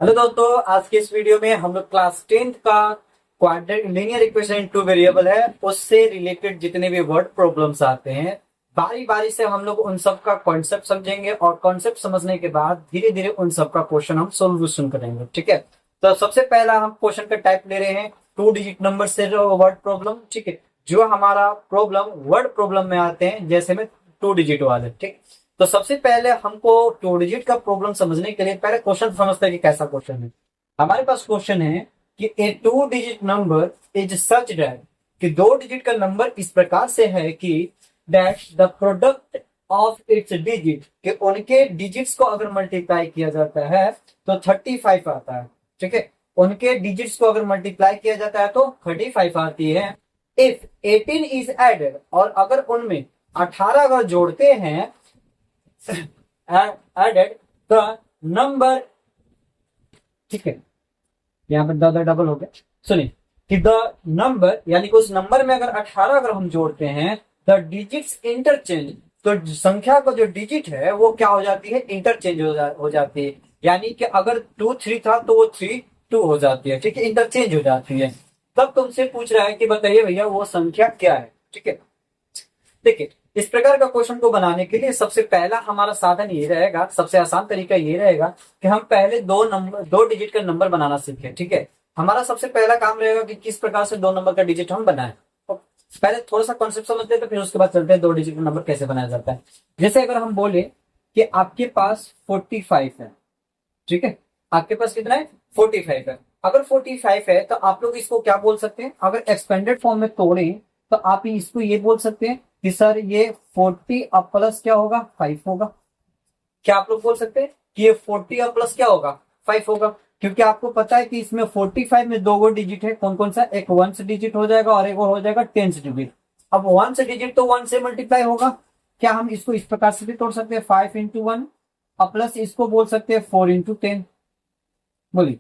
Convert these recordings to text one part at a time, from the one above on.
Hello दोस्तों, आज के इस वीडियो में हम लोग क्लास 10th का quadratic linear equation in two variable है उससे रिलेटेड जितने भी वर्ड प्रॉब्लम्स आते हैं बारी बारी से हम लोग उन सब का कॉन्सेप्ट समझेंगे और कॉन्सेप्ट समझने के बाद धीरे धीरे उन सब का क्वेश्चन हम सोल्यूशन करेंगे। ठीक है, तो सबसे पहला हम क्वेश्चन का टाइप ले रहे हैं 2 डिजिट नंबर से वर्ड प्रॉब्लम। ठीक है, जो हमारा प्रॉब्लम वर्ड प्रॉब्लम में आते हैं जैसे में 2 डिजिट वाले। ठीक, तो सबसे पहले हमको 2 डिजिट का प्रॉब्लम समझने के लिए पहले क्वेश्चन समझते हैं कि कैसा क्वेश्चन है। हमारे पास क्वेश्चन है कि ए 2 digit number is such that कि 2 डिजिट का नंबर इस प्रकार से है कि that the product of its digit कि उनके डिजिट्स को अगर मल्टीप्लाई किया जाता है तो 35 आता है। ठीक है, उनके डिजिट्स को अगर मल्टीप्लाई किया जाता है तो 35 आती है। इफ 18 इज एडेड और अगर उनमें 18 अगर जोड़ते हैं एडेड द नंबर। ठीक है, यहाँ पर द डबल हो गया। सुनिए कि द नंबर यानी कि उस नंबर में अगर 18 अगर हम जोड़ते हैं द डिजिट्स इंटरचेंज तो संख्या का जो डिजिट है वो क्या हो जाती है, इंटरचेंज हो जाती है। यानी कि अगर 2 3 था तो वो 3 2 हो जाती है। ठीक है, इंटरचेंज हो जाती है। तब तुमसे पूछ रहा है कि बताइए भैया वो संख्या क्या है। ठीक है, देखिए इस प्रकार का क्वेश्चन को बनाने के लिए सबसे पहला हमारा साधन ये रहेगा, सबसे आसान तरीका ये रहेगा कि हम पहले 2 डिजिट का नंबर बनाना सीखें। ठीक है, हमारा सबसे पहला काम रहेगा कि किस प्रकार से 2 नंबर का डिजिट हम बनाएं। तो पहले थोड़ा सा कॉन्सेप्ट समझते हैं तो फिर उसके बाद चलते हैं 2 डिजिट का नंबर कैसे बनाया जाता है। जैसे अगर हम बोले कि आपके पास 45 है। ठीक है, आपके पास कितना है, 45 है। अगर 45 है तो आप लोग इसको क्या बोल सकते हैं, अगर एक्सपेंडेड फॉर्म में तोड़ें तो आप इसको ये बोल सकते हैं कि सर ये 40 अब प्लस क्या होगा, 5 होगा। क्या आप लोग बोल सकते हैं कि ये 40 अब प्लस क्या होगा, 5 होगा। क्योंकि आपको पता है कि इसमें 45 में 2 डिजिट है, कौन कौन सा, एक 1 डिजिट हो जाएगा और एक और हो जाएगा 10 डिजिट। अब 1 डिजिट तो 1 से मल्टीप्लाई होगा। क्या हम इसको इस प्रकार से भी तोड़ सकते हैं, 5 × 1 और प्लस इसको बोल सकते हैं 4 × 10। बोलिए,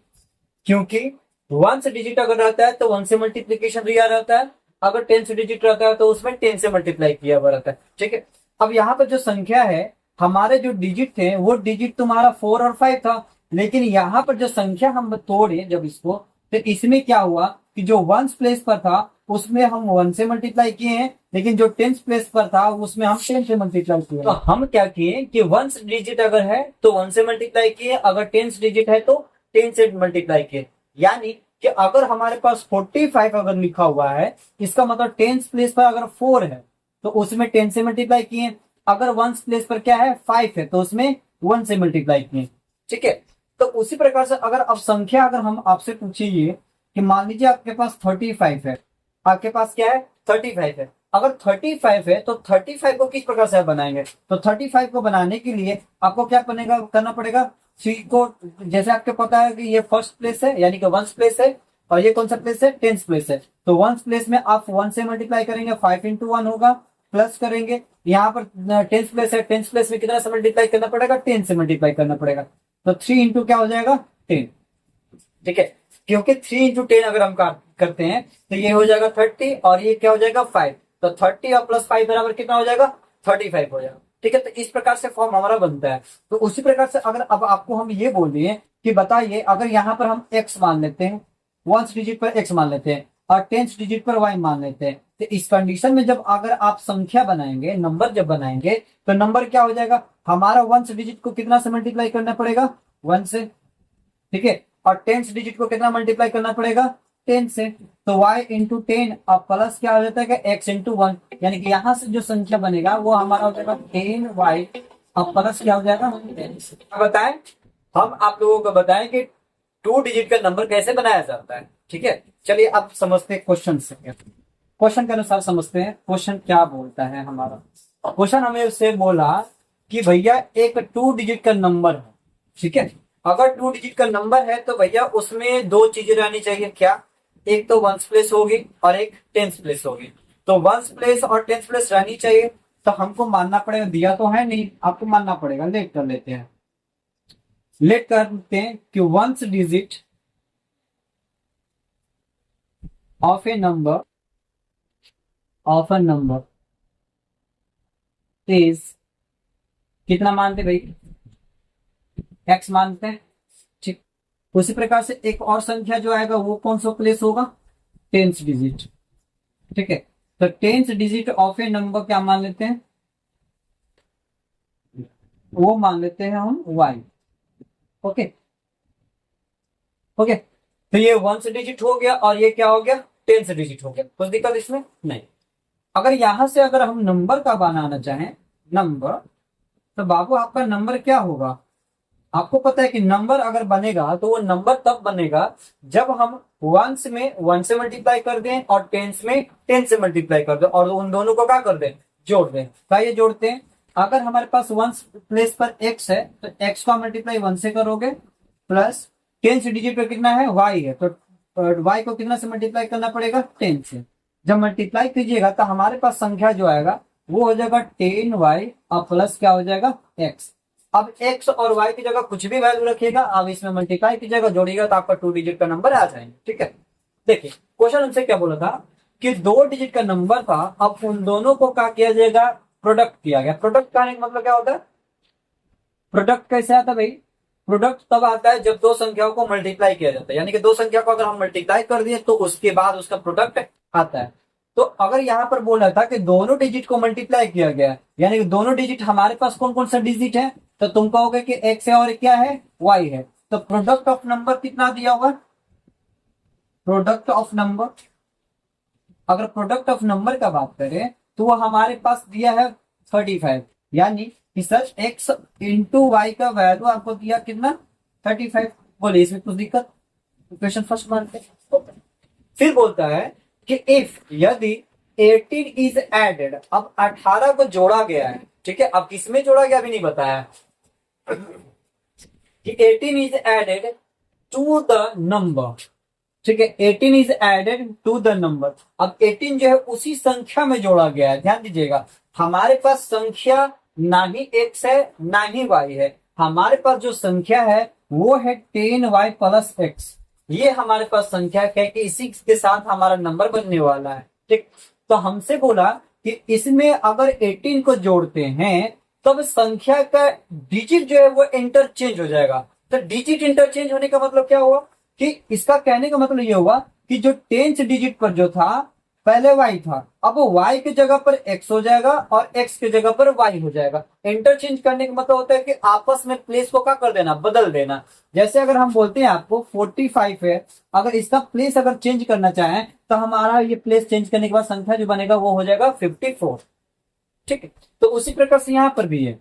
क्योंकि 1 डिजिट अगर रहता है तो 1 से मल्टीप्लीकेशन दिया रहता है, अगर 10 डिजिट रहता है तो उसमें 10 से मल्टीप्लाई किया हुआ रहता है। ठीक है, अब यहाँ पर जो संख्या है, हमारे जो डिजिट थे वो डिजिट तुम्हारा 4 और 5 था, लेकिन यहाँ पर जो संख्या हम तोड़े जब इसको, तो इसमें क्या हुआ कि जो 1 प्लेस पर था उसमें हम 1 से मल्टीप्लाई किए हैं, लेकिन जो 10 प्लेस पर था उसमें हम 10 से मल्टीप्लाई किए। तो हम क्या किए कि 1 डिजिट अगर है तो 1 से मल्टीप्लाई किए, अगर 10 डिजिट है तो 10 से मल्टीप्लाई किए। यानी कि अगर हमारे पास 45 अगर लिखा हुआ है, इसका मतलब 10 प्लेस पर अगर 4 है तो उसमें 10 से मल्टीप्लाई किए। अगर 1 प्लेस पर क्या है, 5 है, तो उसमें 1 से मल्टीप्लाई किए। ठीक है, तो उसी प्रकार से अगर अब संख्या अगर हम आपसे पूछिए कि मान लीजिए आपके पास 35 है, आपके पास क्या है, 35 है। अगर 35 है तो 35 को किस प्रकार से आप बनाएंगे, तो 35 को बनाने के लिए आपको क्या बनेगा, करना पड़ेगा, थ्री को, जैसे आपको पता है कि ये फर्स्ट प्लेस है यानी कि 1 प्लेस है और ये कौन सा प्लेस है, 10 प्लेस है। तो 1 प्लेस में आप 1 से मल्टीप्लाई करेंगे, 5 × 1 होगा, प्लस करेंगे यहाँ पर 10 प्लेस है, 10 प्लेस में कितना से मल्टीप्लाई करना पड़ेगा, 10 से मल्टीप्लाई करना पड़ेगा। तो 3 × क्या हो जाएगा, 10। ठीक है, क्योंकि 3 × 10 अगर हम करते हैं तो ये हो जाएगा 30 और ये क्या हो जाएगा 5। तो 30 और प्लस 5 बराबर कितना हो जाएगा, 35 हो जाएगा। ठीक है, तो इस प्रकार से फॉर्म हमारा बनता है। तो उसी प्रकार से अगर अब आपको हम ये बोल दिए कि बताइए अगर यहाँ पर हम x मान लेते हैं, 1 डिजिट पर x मान लेते हैं और 10 डिजिट पर y मान लेते हैं, तो इस कंडीशन में जब अगर आप संख्या बनाएंगे, नंबर जब बनाएंगे तो नंबर क्या हो जाएगा, हमारा 1 डिजिट को कितना से मल्टीप्लाई करना पड़ेगा, 1 से। ठीक है, और 10 डिजिट को कितना मल्टीप्लाई करना पड़ेगा, 10 से। तो y इंटू 10 और प्लस क्या हो जाता है कि x × 1, यानी कि यहां से जो संख्या बनेगा वो हमारा हो जाएगा 10y और प्लस क्या हो जाएगा 10। अब बताएं, हम आप लोगों को बताएं कि 2 डिजिट का नंबर कैसे बनाया जाता है। ठीक है, चलिए अब समझते हैं क्वेश्चन से, क्वेश्चन के अनुसार समझते हैं क्वेश्चन क्या बोलता है। हमारा क्वेश्चन हमें उससे बोला कि भैया एक 2 डिजिट का नंबर है। ठीक है, अगर 2 डिजिट का नंबर है तो भैया उसमें 2 चीजें रहनी चाहिए, क्या, एक तो 1 प्लेस होगी और एक 10 प्लेस होगी। तो 1 प्लेस और 10 प्लेस रहनी चाहिए। तो हमको मानना पड़ेगा, दिया तो है नहीं, आपको मानना पड़ेगा। लेट कर लेते हैं, लेट करते हैं कि 1 digit of A number is, कितना मानते भाई, x मानते हैं। ठीक, उसी प्रकार से एक और संख्या जो आएगा वो कौन सा प्लेस होगा, टेंस डिजिट। ठीक है, तो tens digit of A number क्या मान लेते हैं, वो मान लेते हैं हम वाई। ओके ओके, तो ये वंस डिजिट हो गया और ये क्या हो गया, टेंस डिजिट हो गया, कुछ दिक्कत इसमें नहीं। अगर यहां से अगर हम नंबर का बनाना चाहें नंबर, तो बाबू आपका नंबर क्या होगा, आपको पता है कि नंबर अगर बनेगा तो वो नंबर तब बनेगा जब हम वंस में वन से मल्टीप्लाई कर दें और टेंस में टेन से मल्टीप्लाई कर दें और उन दोनों को क्या कर दें, जोड़ दें। क्या ये जोड़ते हैं, अगर हमारे पास वंस प्लेस पर एक्स है तो एक्स का मल्टीप्लाई वन से करोगे, प्लस टेंस डिजिट पे कितना है, वाई है, तो वाई को कितना से मल्टीप्लाई करना पड़ेगा, टेन से। जब मल्टीप्लाई कीजिएगा तो हमारे पास संख्या जो आएगा वो हो जाएगा 10y और प्लस क्या हो जाएगा, x। अब x और y की जगह कुछ भी वैल्यू रखिएगा, अब इसमें मल्टीप्लाई कीजिएगा, जोड़िएगा तो आपका 2 डिजिट का नंबर आ जाएंगे। ठीक है, देखिए क्वेश्चन हमसे क्या बोला था कि 2 डिजिट का नंबर था, अब उन दोनों को क्या किया जाएगा, प्रोडक्ट किया गया। प्रोडक्ट करने का मतलब क्या होता है, प्रोडक्ट कैसे आता है भाई, प्रोडक्ट तब आता है जब दो संख्याओं को मल्टीप्लाई किया जाता है, यानी कि दो संख्या को अगर हम मल्टीप्लाई कर दिए तो उसके बाद उसका प्रोडक्ट आता है। तो अगर यहाँ पर बोला था कि दोनों डिजिट को मल्टीप्लाई किया गया, यानी कि दोनों डिजिट हमारे पास कौन कौन सा डिजिट है, तो तुम कहोगे कि एक्स है और क्या है, वाई है। तो प्रोडक्ट ऑफ नंबर कितना दिया होगा, प्रोडक्ट ऑफ नंबर, अगर प्रोडक्ट ऑफ नंबर का बात करें तो वो हमारे पास दिया है 35, यानी कि सर एक्स इंटू वाई का वैल्यू आपको दिया कितना, 35। बोले इसमें कुछ दिक्कत, क्वेश्चन फर्स्ट मानते हैं। फिर बोलता है कि इफ यदि 18 इज एडेड, अब 18 को जोड़ा गया है, ठीक है, अब किसमें जोड़ा गया अभी नहीं बताया, कि 18 is added to the number. ठीक है, 18 is added to the number, अब 18 जो है उसी संख्या में जोड़ा गया है। ध्यान दीजिएगा, हमारे पास संख्या ना ही एक्स है ना ही वाई है, हमारे पास जो संख्या है वो है 10y प्लस एक्स। ये हमारे पास संख्या है कि इसी के साथ हमारा नंबर बनने वाला है। ठीक, तो हमसे बोला कि इसमें अगर 18 को जोड़ते हैं तब संख्या का डिजिट जो है वो इंटरचेंज हो जाएगा। तो डिजिट इंटरचेंज होने का मतलब क्या हुआ, कि इसका कहने का मतलब ये हुआ कि जो टेंथ डिजिट पर जो था पहले y था, अब वो y की जगह पर x हो जाएगा और x की जगह पर y हो जाएगा। इंटरचेंज करने का मतलब होता है कि आपस में प्लेस को क्या कर देना, बदल देना। जैसे अगर हम बोलते हैं आपको 45 है, अगर इसका प्लेस अगर चेंज करना चाहें तो हमारा ये प्लेस चेंज करने के बाद संख्या जो बनेगा वो हो जाएगा 54। ठीक है, तो उसी प्रकार से यहां पर भी है।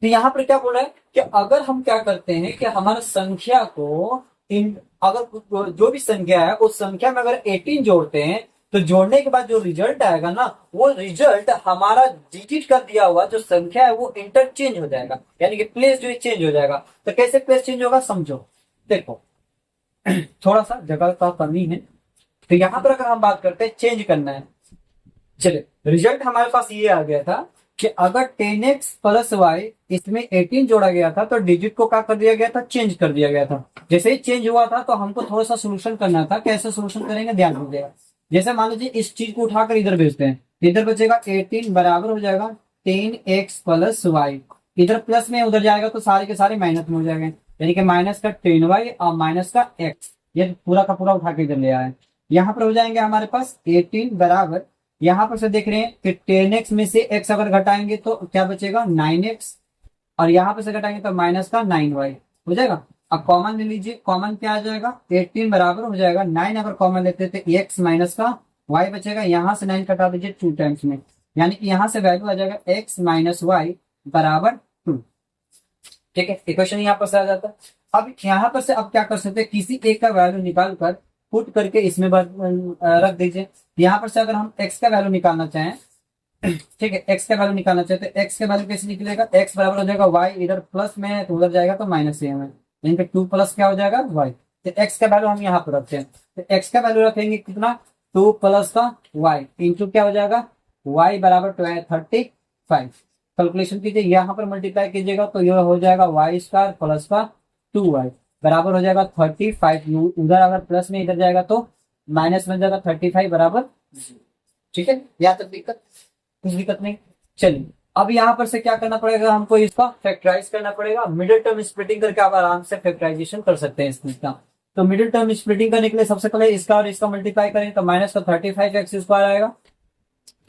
तो यहां पर क्या बोल रहा है कि अगर हम क्या करते हैं कि हमारा संख्या को अगर जो भी संख्या है उस संख्या में अगर 18 जोड़ते हैं तो जोड़ने के बाद जो रिजल्ट आएगा ना, वो रिजल्ट हमारा डिजिट कर दिया हुआ जो संख्या है वो इंटरचेंज हो जाएगा, यानी कि प्लेस जो चेंज हो जाएगा। तो कैसे प्लेस चेंज होगा समझो, देखो थोड़ा सा जगह का कमी है, तो यहां पर अगर हम बात करते हैं चेंज करना है, चलिए रिजल्ट हमारे पास ये आ गया था कि अगर 10x प्लस वाई इसमें 18 जोड़ा गया था तो डिजिट को क्या कर दिया गया था, चेंज कर दिया गया था। जैसे ही चेंज हुआ था तो हमको थोड़ा सा सोल्यूशन करना था, कैसे सोल्यूशन करेंगे ध्यान दीजिएगा। जैसे मान लीजिए इस चीज को उठाकर इधर भेजते हैं, इधर बचेगा 18 बराबर हो जाएगा 10x प्लस वाई, इधर प्लस में उधर जाएगा तो सारे के सारे माइनस में हो जाएंगे, यानी कि माइनस का 10y और माइनस का x, ये पूरा का पूरा उठा के इधर ले आए। यहाँ पर हो जाएंगे हमारे पास 18 बराबर, यहां पर से देख रहे हैं कि 10x में से x अगर घटाएंगे तो क्या बचेगा 9x, और यहां पर से घटाएंगे तो माइनस का 9y हो जाएगा। अब कॉमन ले लीजिए, कॉमन क्या आ जाएगा 18 बराबर हो जाएगा 9, अगर कॉमन लेते तो x माइनस का y बचेगा, यहां से 9 कटा दीजिए 2 टाइम्स में, यानी कि यहां से वैल्यू आ जाएगा x माइनस वाई बराबर 2। ठीक है, इक्वेशन यहां पर से आ जाता है। अब यहां पर से अब क्या कर सकते हैं, किसी एक का वैल्यू निकाल कर पुट करके इसमें रख दीजिए। यहाँ पर से अगर हम x का वैल्यू निकालना चाहें, ठीक है, x का वैल्यू निकालना चाहे तो x का वैल्यू कैसे निकलेगा, x बराबर हो जाएगा y, इधर प्लस में है तो उधर जाएगा तो माइनस में है, यानी कि 2 प्लस क्या हो जाएगा y। तो x का वैल्यू हम यहाँ पर रखते हैं, तो x का वैल्यू रखेंगे कितना 2 प्लस का y इंटू क्या हो जाएगा y बराबर 35। कैलकुलेशन कीजिए, यहाँ पर मल्टीप्लाई कीजिएगा तो यह हो जाएगा y स्क्वायर प्लस का 2y बराबर हो जाएगा 35। उधर अगर प्लस में इधर जाएगा तो माइनस में जाएगा 35 बराबर। ठीक है, यहाँ तक दिक्कत, कुछ दिक्कत नहीं। चलिए अब यहाँ पर से क्या करना पड़ेगा, हमको इसका फैक्टराइज करना पड़ेगा। मिडिल टर्म स्प्लिटिंग करके आप आराम से फैक्टराइजेशन कर सकते हैं इसका। तो मिडिल टर्म स्प्लिटिंग करने के लिए सबसे पहले इसका और इसका मल्टीप्लाई करें तो माइनस का 35x² आएगा,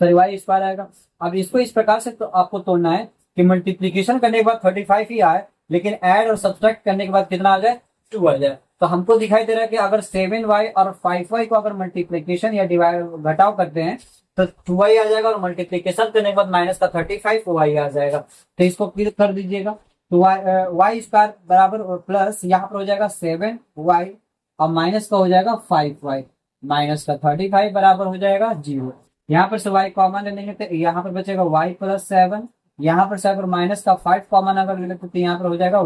सॉरी y² आएगा। अब इसको इस प्रकार से तो आपको तोड़ना है कि मल्टीप्लीकेशन करने के बाद 35 ही आए, लेकिन ऐड और सब्ट्रैक्ट करने के बाद कितना आ जाए, 2 आ जाए। तो हमको दिखाई दे रहा है कि अगर 7y और 5y को अगर मल्टीप्लीकेशन या डिवाइड घटाव करते हैं तो 2y आ जाएगा, और मल्टीप्लीकेशन करने के बाद माइनस का 35y आ जाएगा। तो इसको क्लियर कर दीजिएगा। तो y² बराबर प्लस यहाँ पर हो जाएगा 7y और माइनस का हो जाएगा 5y, माइनस का 35 बराबर हो जाएगा 0। यहाँ पर से y कॉमन ले लेंगे तो यहाँ पर बचेगा y+7, यहाँ पर से अगर माइनस का 5 कॉमन अगर ले लेते तो यहाँ पर हो जाएगा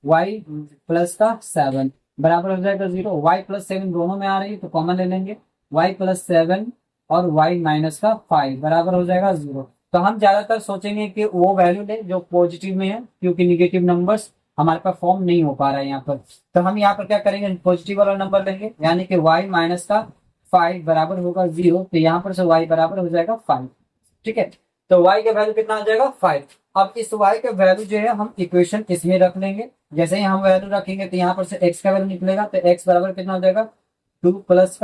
y+7 बराबर हो जाएगा 0। y+7 दोनों में आ रही है तो कॉमन ले लेंगे, y+7 और y-5 बराबर हो जाएगा 0। तो हम ज्यादातर सोचेंगे कि वो वैल्यू ले जो पॉजिटिव में है, क्योंकि निगेटिव नंबर्स हमारे पास फॉर्म नहीं हो पा रहा है यहाँ पर। तो हम यहाँ पर क्या करेंगे, पॉजिटिव वाला नंबर लेंगे, यानी कि y-5 बराबर होगा 0। तो यहाँ पर से y बराबर हो जाएगा 5। ठीक है, तो y का वैल्यू कितना आ जाएगा 5। अब इस y का वैल्यू जो है हम इक्वेशन इसमें रख लेंगे। जैसे ही हम वैल्यू रखेंगे तो यहाँ पर से x का वैल्यू निकलेगा, तो x बराबर कितना हो जाएगा 2 +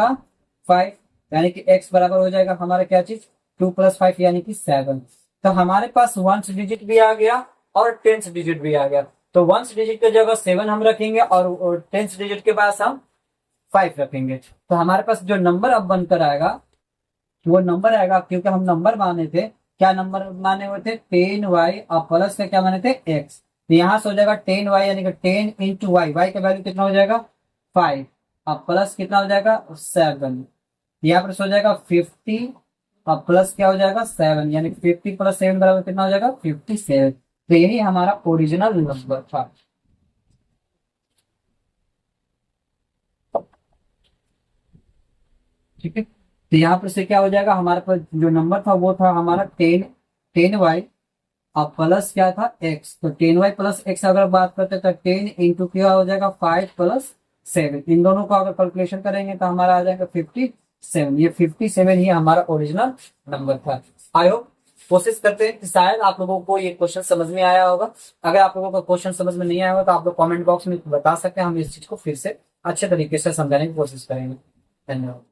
5, यानी कि x बराबर हो जाएगा हमारा क्या चीज 2 + 5 यानी कि 7। तो हमारे पास 1th डिजिट भी आ गया और 10th डिजिट भी आ गया। तो 1th डिजिट की जगह 7 हम रखेंगे और 10th डिजिट के पास हम 5 रखेंगे। तो हमारे पास जो नंबर अब बनकर आएगा वो नंबर आएगा, क्योंकि हम नंबर माने थे, क्या नंबर माने हुए थे 10y और प्लस का क्या माने थे x। तो यहाँ से हो जाएगा 10y यानी कि 10 × y का वैल्यू कितना हो जाएगा 5 और प्लस कितना हो जाएगा 7। यहाँ पर हो जाएगा 50 और प्लस क्या हो जाएगा 7, यानी 50 + 7 बराबर कितना हो जाएगा 57। तो यही हमारा ओरिजिनल नंबर था। ठीक है, तो यहाँ पर से क्या हो जाएगा, हमारे पास जो नंबर था वो था हमारा 10y और प्लस क्या था x। तो 10y + x अगर बात करते तो 10 × क्या हो जाएगा 5 + 7, इन दोनों को अगर कैलकुलेशन करेंगे तो हमारा आ जाएगा 57। ये 57 ही हमारा ओरिजिनल नंबर था। आई होप, कोशिश करते हैं कि शायद आप लोगों को ये क्वेश्चन समझ में आया होगा। अगर आप लोगों को क्वेश्चन समझ में नहीं आया होगा तो आप लोग कमेंट बॉक्स में बता सकते हैं, हम इस चीज को फिर से अच्छे तरीके से समझाने की कोशिश करेंगे। धन्यवाद।